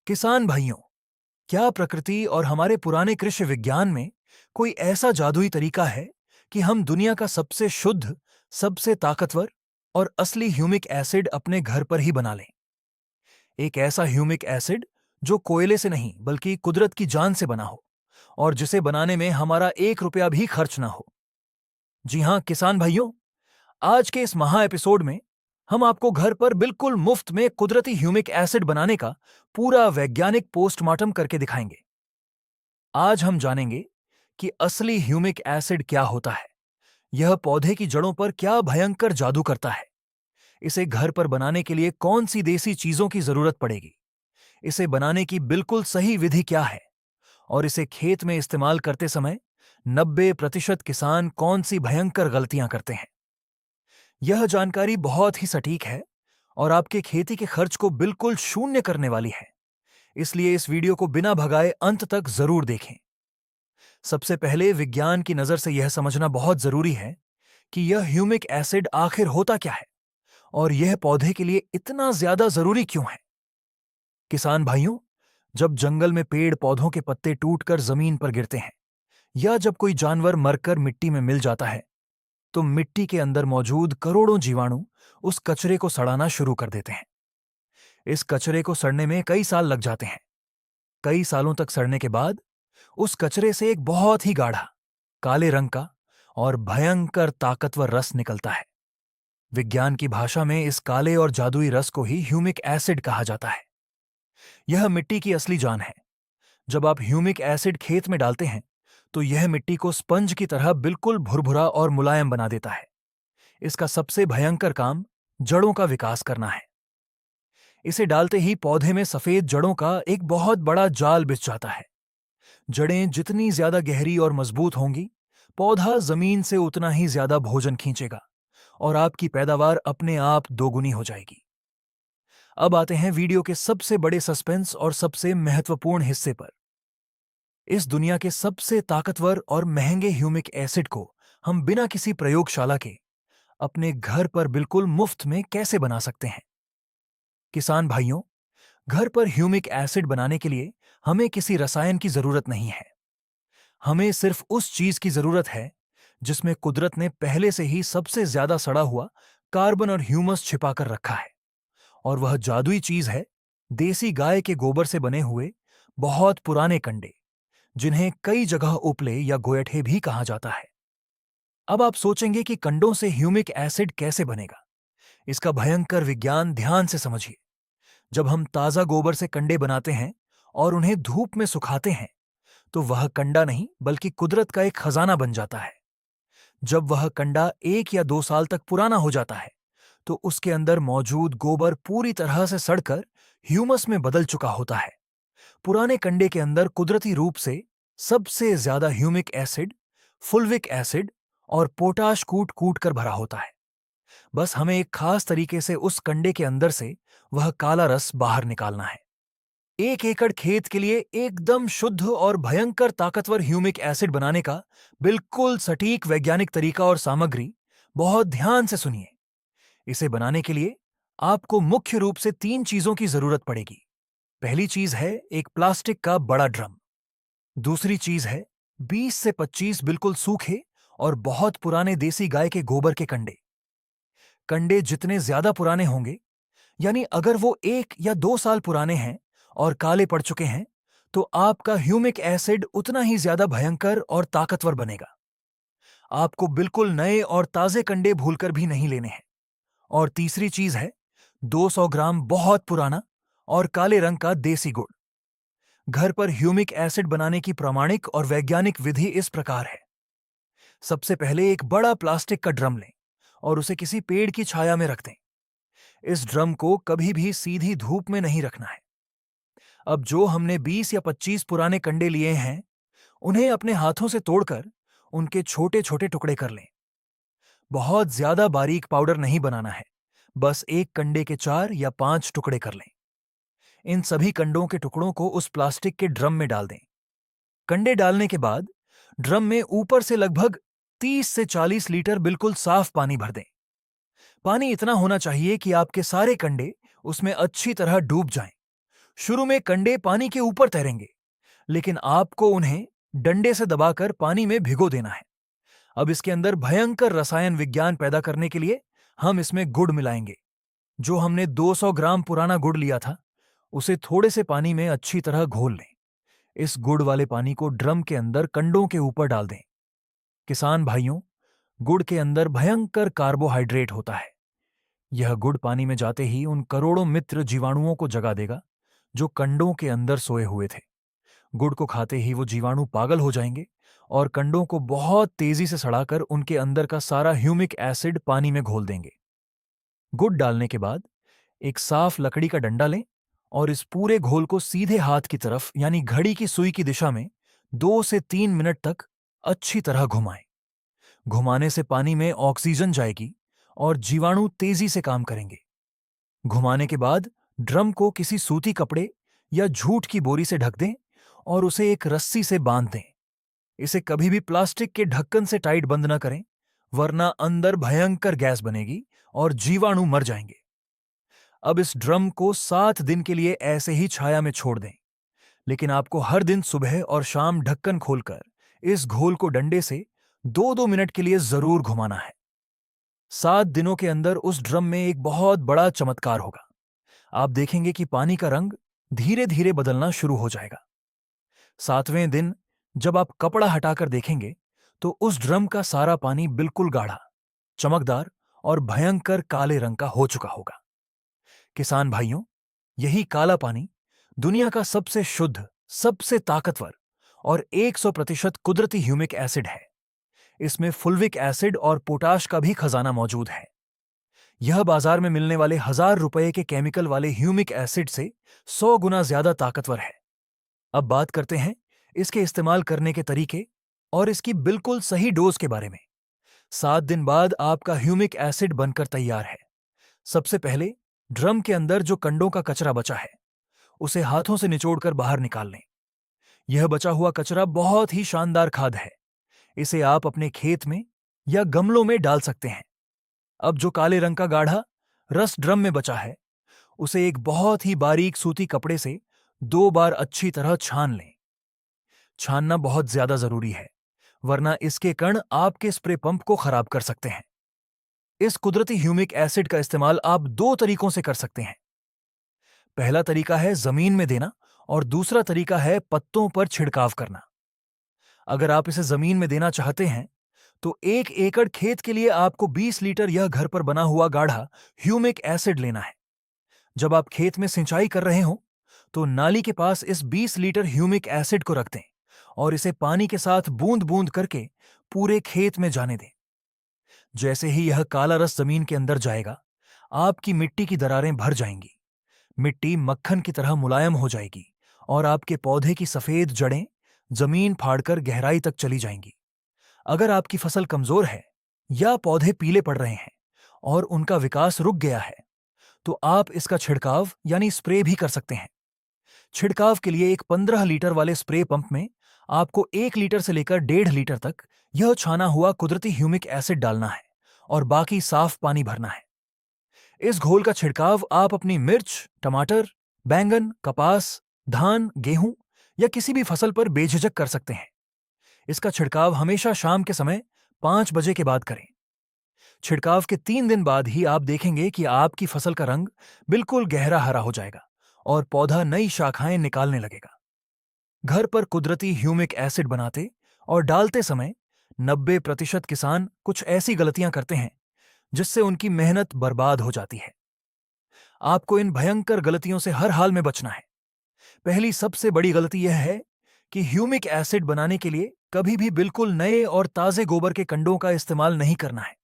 किसान भाइयों, क्या प्रकृति और हमारे पुराने कृषि विज्ञान में कोई ऐसा जादुई तरीका है कि हम दुनिया का सबसे शुद्ध, सबसे ताकतवर और असली ह्यूमिक एसिड अपने घर पर ही बना लें? एक ऐसा ह्यूमिक एसिड जो कोयले से नहीं बल्कि कुदरत की जान से बना हो और जिसे बनाने में हमारा 1 रुपया भी खर्च ना हो। जी हां किसान भाइयों, आज के इस महा एपिसोड में हम आपको घर पर बिल्कुल मुफ्त में कुदरती ह्यूमिक एसिड बनाने का पूरा वैज्ञानिक पोस्टमार्टम करके दिखाएंगे। आज हम जानेंगे कि असली ह्यूमिक एसिड क्या होता है, यह पौधे की जड़ों पर क्या भयंकर जादू करता है, इसे घर पर बनाने के लिए कौन सी देसी चीजों की जरूरत पड़ेगी, इसे बनाने की बिल्कुल सही विधि क्या है और इसे खेत में इस्तेमाल करते समय 90% किसान कौन सी भयंकर गलतियां करते हैं। यह जानकारी बहुत ही सटीक है और आपके खेती के खर्च को बिल्कुल शून्य करने वाली है, इसलिए इस वीडियो को बिना भगाए अंत तक जरूर देखें। सबसे पहले विज्ञान की नजर से यह समझना बहुत जरूरी है कि यह ह्यूमिक एसिड आखिर होता क्या है और यह पौधे के लिए इतना ज्यादा जरूरी क्यों है। किसान भाइयों, जब जंगल में पेड़ पौधों के पत्ते टूटकर जमीन पर गिरते हैं या जब कोई जानवर मरकर मिट्टी में मिल जाता है, तो मिट्टी के अंदर मौजूद करोड़ों जीवाणु उस कचरे को सड़ाना शुरू कर देते हैं। इस कचरे को सड़ने में कई साल लग जाते हैं। कई सालों तक सड़ने के बाद उस कचरे से एक बहुत ही गाढ़ा, काले रंग का और भयंकर ताकतवर रस निकलता है। विज्ञान की भाषा में इस काले और जादुई रस को ही ह्यूमिक एसिड कहा जाता है। यह मिट्टी की असली जान है। जब आप ह्यूमिक एसिड खेत में डालते हैं, तो यह मिट्टी को स्पंज की तरह बिल्कुल भुरभुरा और मुलायम बना देता है। इसका सबसे भयंकर काम जड़ों का विकास करना है। इसे डालते ही पौधे में सफेद जड़ों का एक बहुत बड़ा जाल बिछ जाता है। जड़ें जितनी ज्यादा गहरी और मजबूत होंगी, पौधा जमीन से उतना ही ज्यादा भोजन खींचेगा और आपकी पैदावार अपने आप दोगुनी हो जाएगी। अब आते हैं वीडियो के सबसे बड़े सस्पेंस और सबसे महत्वपूर्ण हिस्से पर। इस दुनिया के सबसे ताकतवर और महंगे ह्यूमिक एसिड को हम बिना किसी प्रयोगशाला के अपने घर पर बिल्कुल मुफ्त में कैसे बना सकते हैं। किसान भाइयों, घर पर ह्यूमिक एसिड बनाने के लिए हमें किसी रसायन की जरूरत नहीं है। हमें सिर्फ उस चीज की जरूरत है जिसमें कुदरत ने पहले से ही सबसे ज्यादा सड़ा हुआ कार्बन और ह्यूमस छिपा कर रखा है, और वह जादुई चीज है देसी गाय के गोबर से बने हुए बहुत पुराने कंडे, जिन्हें कई जगह उपले या गोयठे भी कहा जाता है। अब आप सोचेंगे कि कंडों से ह्यूमिक एसिड कैसे बनेगा। इसका भयंकर विज्ञान ध्यान से समझिए। जब हम ताजा गोबर से कंडे बनाते हैं और उन्हें धूप में सुखाते हैं, तो वह कंडा नहीं बल्कि कुदरत का एक खजाना बन जाता है। जब वह कंडा 1 या 2 साल तक पुराना हो जाता है, तो उसके अंदर मौजूद गोबर पूरी तरह से सड़कर ह्यूमस में बदल चुका होता है। पुराने कंडे के अंदर कुदरती रूप से सबसे ज्यादा ह्यूमिक एसिड, फुल्विक एसिड और पोटाश कूट कूट कर भरा होता है। बस हमें एक खास तरीके से उस कंडे के अंदर से वह काला रस बाहर निकालना है। 1 एकड़ खेत के लिए एकदम शुद्ध और भयंकर ताकतवर ह्यूमिक एसिड बनाने का बिल्कुल सटीक वैज्ञानिक तरीका और सामग्री बहुत ध्यान से सुनिए। इसे बनाने के लिए आपको मुख्य रूप से 3 चीजों की जरूरत पड़ेगी। पहली चीज है एक प्लास्टिक का बड़ा ड्रम। दूसरी चीज है 20 से 25 बिल्कुल सूखे और बहुत पुराने देसी गाय के गोबर के कंडे। कंडे जितने ज्यादा पुराने होंगे, यानी अगर वो 1 या 2 साल पुराने हैं और काले पड़ चुके हैं, तो आपका ह्यूमिक एसिड उतना ही ज्यादा भयंकर और ताकतवर बनेगा। आपको बिल्कुल नए और ताजे कंडे भूलकर भी नहीं लेने हैं। और तीसरी चीज है 200 ग्राम बहुत पुराना और काले रंग का देसी गुड़। घर पर ह्यूमिक एसिड बनाने की प्रामाणिक और वैज्ञानिक विधि इस प्रकार है। सबसे पहले एक बड़ा प्लास्टिक का ड्रम लें और उसे किसी पेड़ की छाया में रख दें। इस ड्रम को कभी भी सीधी धूप में नहीं रखना है। अब जो हमने 20 या 25 पुराने कंडे लिए हैं, उन्हें अपने हाथों से तोड़कर उनके छोटे छोटे टुकड़े कर लें। बहुत ज्यादा बारीक पाउडर नहीं बनाना है, बस एक कंडे के 4 या 5 टुकड़े कर लें। इन सभी कंडों के टुकड़ों को उस प्लास्टिक के ड्रम में डाल दें। कंडे डालने के बाद ड्रम में ऊपर से लगभग 30 से 40 लीटर बिल्कुल साफ पानी भर दें। पानी इतना होना चाहिए कि आपके सारे कंडे उसमें अच्छी तरह डूब जाएं। शुरू में कंडे पानी के ऊपर तैरेंगे, लेकिन आपको उन्हें डंडे से दबाकर पानी में भिगो देना है। अब इसके अंदर भयंकर रसायन विज्ञान पैदा करने के लिए हम इसमें गुड़ मिलाएंगे। जो हमने 200 ग्राम पुराना गुड़ लिया था, उसे थोड़े से पानी में अच्छी तरह घोल लें। इस गुड़ वाले पानी को ड्रम के अंदर कंडों के ऊपर डाल दें। किसान भाइयों, गुड़ के अंदर भयंकर कार्बोहाइड्रेट होता है। यह गुड़ पानी में जाते ही उन करोड़ों मित्र जीवाणुओं को जगा देगा जो कंडों के अंदर सोए हुए थे। गुड़ को खाते ही वो जीवाणु पागल हो जाएंगे और कंडों को बहुत तेजी से सड़ाकर उनके अंदर का सारा ह्यूमिक एसिड पानी में घोल देंगे। गुड़ डालने के बाद एक साफ लकड़ी का डंडा लें और इस पूरे घोल को सीधे हाथ की तरफ यानी घड़ी की सुई की दिशा में 2 से 3 मिनट तक अच्छी तरह घुमाएं। घुमाने से पानी में ऑक्सीजन जाएगी और जीवाणु तेजी से काम करेंगे। घुमाने के बाद ड्रम को किसी सूती कपड़े या जूट की बोरी से ढक दें और उसे एक रस्सी से बांध दें। इसे कभी भी प्लास्टिक के ढक्कन से टाइट बंद न करें, वरना अंदर भयंकर गैस बनेगी और जीवाणु मर जाएंगे। अब इस ड्रम को 7 दिन के लिए ऐसे ही छाया में छोड़ दें, लेकिन आपको हर दिन सुबह और शाम ढक्कन खोलकर इस घोल को डंडे से 2-2 मिनट के लिए जरूर घुमाना है। 7 दिनों के अंदर उस ड्रम में एक बहुत बड़ा चमत्कार होगा। आप देखेंगे कि पानी का रंग धीरे धीरे बदलना शुरू हो जाएगा। 7वें दिन जब आप कपड़ा हटाकर देखेंगे तो उस ड्रम का सारा पानी बिल्कुल गाढ़ा, चमकदार और भयंकर काले रंग का हो चुका होगा। किसान भाइयों, यही काला पानी दुनिया का सबसे शुद्ध, सबसे ताकतवर और 100% कुदरती ह्यूमिक एसिड है। इसमें फुल्विक एसिड और पोटाश का भी खजाना मौजूद है। यह बाजार में मिलने वाले 1000 रुपए के केमिकल वाले ह्यूमिक एसिड से 100 गुना ज्यादा ताकतवर है। अब बात करते हैं इसके इस्तेमाल करने के तरीके और इसकी बिल्कुल सही डोज के बारे में। 7 दिन बाद आपका ह्यूमिक एसिड बनकर तैयार है। सबसे पहले ड्रम के अंदर जो कंडों का कचरा बचा है, उसे हाथों से निचोड़कर बाहर निकाल लें। यह बचा हुआ कचरा बहुत ही शानदार खाद है। इसे आप अपने खेत में या गमलों में डाल सकते हैं। अब जो काले रंग का गाढ़ा रस ड्रम में बचा है, उसे एक बहुत ही बारीक सूती कपड़े से 2 बार अच्छी तरह छान लें। छानना बहुत ज्यादा जरूरी है, वरना इसके कण आपके स्प्रे पंप को खराब कर सकते हैं। इस कुदरती ह्यूमिक एसिड का इस्तेमाल आप 2 तरीकों से कर सकते हैं। पहला तरीका है जमीन में देना और दूसरा तरीका है पत्तों पर छिड़काव करना। अगर आप इसे जमीन में देना चाहते हैं तो 1 एकड़ खेत के लिए आपको 20 लीटर यह घर पर बना हुआ गाढ़ा ह्यूमिक एसिड लेना है। जब आप खेत में सिंचाई कर रहे हो तो नाली के पास इस 20 लीटर ह्यूमिक एसिड को रख दें और इसे पानी के साथ बूंद बूंद करके पूरे खेत में जाने दें। जैसे ही यह काला रस जमीन के अंदर जाएगा, आपकी मिट्टी की दरारें भर जाएंगी। मिट्टी मक्खन की तरह मुलायम हो जाएगी और आपके पौधे की सफेद जड़ें जमीन फाड़कर गहराई तक चली जाएंगी। अगर आपकी फसल कमजोर है या पौधे पीले पड़ रहे हैं और उनका विकास रुक गया है, तो आप इसका छिड़काव यानी स्प्रे भी कर सकते हैं। छिड़काव के लिए एक 15 लीटर वाले स्प्रे पंप में आपको 1 लीटर से लेकर 1.5 लीटर तक यह छाना हुआ कुदरती ह्यूमिक एसिड डालना है और बाकी साफ पानी भरना है। इस घोल का छिड़काव आप अपनी मिर्च, टमाटर, बैंगन, कपास, धान, गेहूं या किसी भी फसल पर बेझिझक कर सकते हैं। इसका छिड़काव हमेशा शाम के समय 5 बजे के बाद करें। छिड़काव के 3 दिन बाद ही आप देखेंगे कि आपकी फसल का रंग बिल्कुल गहरा हरा हो जाएगा और पौधा नई शाखाएं निकालने लगेगा। घर पर कुदरती ह्यूमिक एसिड बनाते और डालते समय 90% किसान कुछ ऐसी गलतियां करते हैं जिससे उनकी मेहनत बर्बाद हो जाती है। आपको इन भयंकर गलतियों से हर हाल में बचना है। पहली सबसे बड़ी गलती यह है कि ह्यूमिक एसिड बनाने के लिए कभी भी बिल्कुल नए और ताजे गोबर के कंडों का इस्तेमाल नहीं करना है।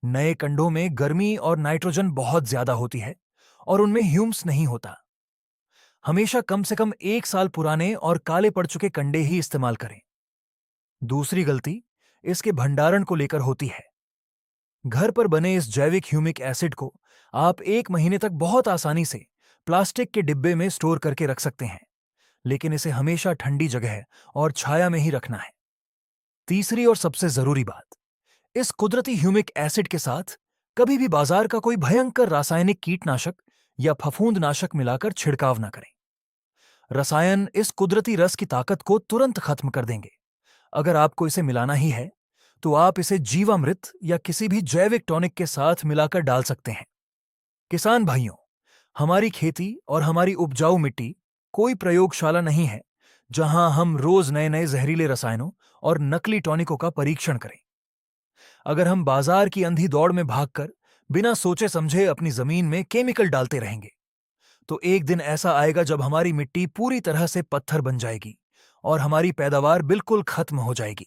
नए कंडों में गर्मी और नाइट्रोजन बहुत ज्यादा होती है और उनमें ह्यूम्स नहीं होता। हमेशा कम से कम 1 साल पुराने और काले पड़ चुके कंडे ही इस्तेमाल करें। दूसरी गलती इसके भंडारण को लेकर होती है। घर पर बने इस जैविक ह्यूमिक एसिड को आप 1 महीने तक बहुत आसानी से प्लास्टिक के डिब्बे में स्टोर करके रख सकते हैं, लेकिन इसे हमेशा ठंडी जगह और छाया में ही रखना है। तीसरी और सबसे जरूरी बात, इस कुदरती ह्यूमिक एसिड के साथ कभी भी बाजार का कोई भयंकर रासायनिक कीटनाशक या फफूंदनाशक मिलाकर छिड़काव न करें। रसायन इस कुदरती रस की ताकत को तुरंत खत्म कर देंगे। अगर आपको इसे मिलाना ही है, तो आप इसे जीवामृत या किसी भी जैविक टॉनिक के साथ मिलाकर डाल सकते हैं। किसान भाइयों, हमारी खेती और हमारी उपजाऊ मिट्टी कोई प्रयोगशाला नहीं है जहां हम रोज नए नए जहरीले रसायनों और नकली टॉनिकों का परीक्षण करें। अगर हम बाजार की अंधी दौड़ में भागकर बिना सोचे समझे अपनी जमीन में केमिकल डालते रहेंगे, तो एक दिन ऐसा आएगा जब हमारी मिट्टी पूरी तरह से पत्थर बन जाएगी और हमारी पैदावार बिल्कुल खत्म हो जाएगी।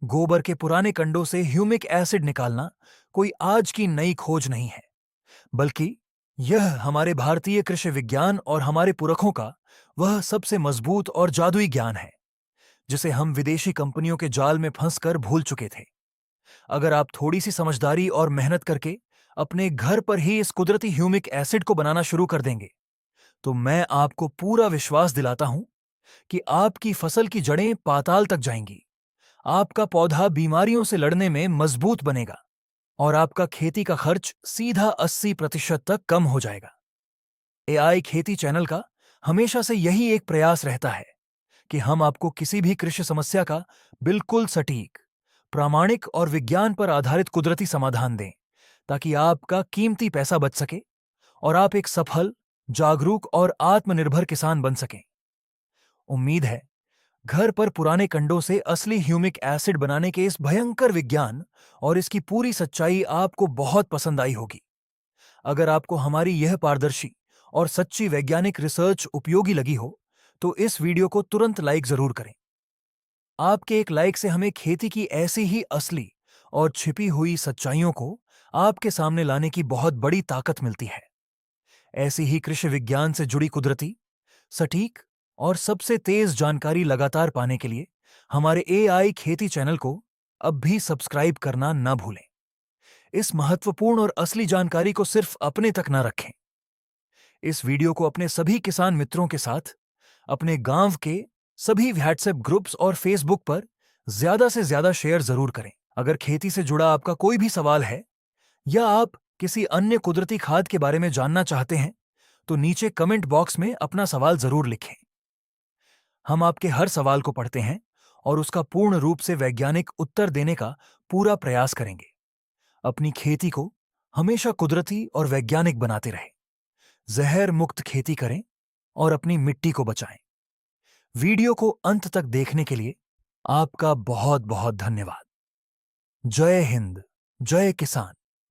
गोबर के पुराने कंडों से ह्यूमिक एसिड निकालना कोई आज की नई खोज नहीं है, बल्कि यह हमारे भारतीय कृषि विज्ञान और हमारे पुरखों का वह सबसे मजबूत और जादुई ज्ञान है, जिसे हम विदेशी कंपनियों के जाल में फंसकर भूल चुके थे। अगर आप थोड़ी सी समझदारी और मेहनत करके अपने घर पर ही इस कुदरती ह्यूमिक एसिड को बनाना शुरू कर देंगे, तो मैं आपको पूरा विश्वास दिलाता हूं कि आपकी फसल की जड़ें पाताल तक जाएंगी, आपका पौधा बीमारियों से लड़ने में मजबूत बनेगा और आपका खेती का खर्च सीधा 80% तक कम हो जाएगा। एआई खेती चैनल का हमेशा से यही एक प्रयास रहता है कि हम आपको किसी भी कृषि समस्या का बिल्कुल सटीक, प्रामाणिक और विज्ञान पर आधारित कुदरती समाधान दें, ताकि आपका कीमती पैसा बच सके और आप एक सफल, जागरूक और आत्मनिर्भर किसान बन सकें। उम्मीद है घर पर पुराने कंडों से असली ह्यूमिक एसिड बनाने के इस भयंकर विज्ञान और इसकी पूरी सच्चाई आपको बहुत पसंद आई होगी। अगर आपको हमारी यह पारदर्शी और सच्ची वैज्ञानिक रिसर्च उपयोगी लगी हो, तो इस वीडियो को तुरंत लाइक जरूर करें। आपके एक लाइक से हमें खेती की ऐसी ही असली और छिपी हुई सच्चाइयों को आपके सामने लाने की बहुत बड़ी ताकत मिलती है। ऐसी ही कृषि विज्ञान से जुड़ी कुदरती, सटीक और सबसे तेज जानकारी लगातार पाने के लिए हमारे एआई खेती चैनल को अब भी सब्सक्राइब करना न भूलें। इस महत्वपूर्ण और असली जानकारी को सिर्फ अपने तक न रखें। इस वीडियो को अपने सभी किसान मित्रों के साथ, अपने गांव के सभी व्हाट्सएप ग्रुप्स और फेसबुक पर ज्यादा से ज्यादा शेयर जरूर करें। अगर खेती से जुड़ा आपका कोई भी सवाल है या आप किसी अन्य कुदरती खाद के बारे में जानना चाहते हैं, तो नीचे कमेंट बॉक्स में अपना सवाल जरूर लिखें। हम आपके हर सवाल को पढ़ते हैं और उसका पूर्ण रूप से वैज्ञानिक उत्तर देने का पूरा प्रयास करेंगे। अपनी खेती को हमेशा कुदरती और वैज्ञानिक बनाते रहें, जहर मुक्त खेती करें और अपनी मिट्टी को बचाएं। वीडियो को अंत तक देखने के लिए आपका बहुत बहुत धन्यवाद। जय हिंद, जय किसान।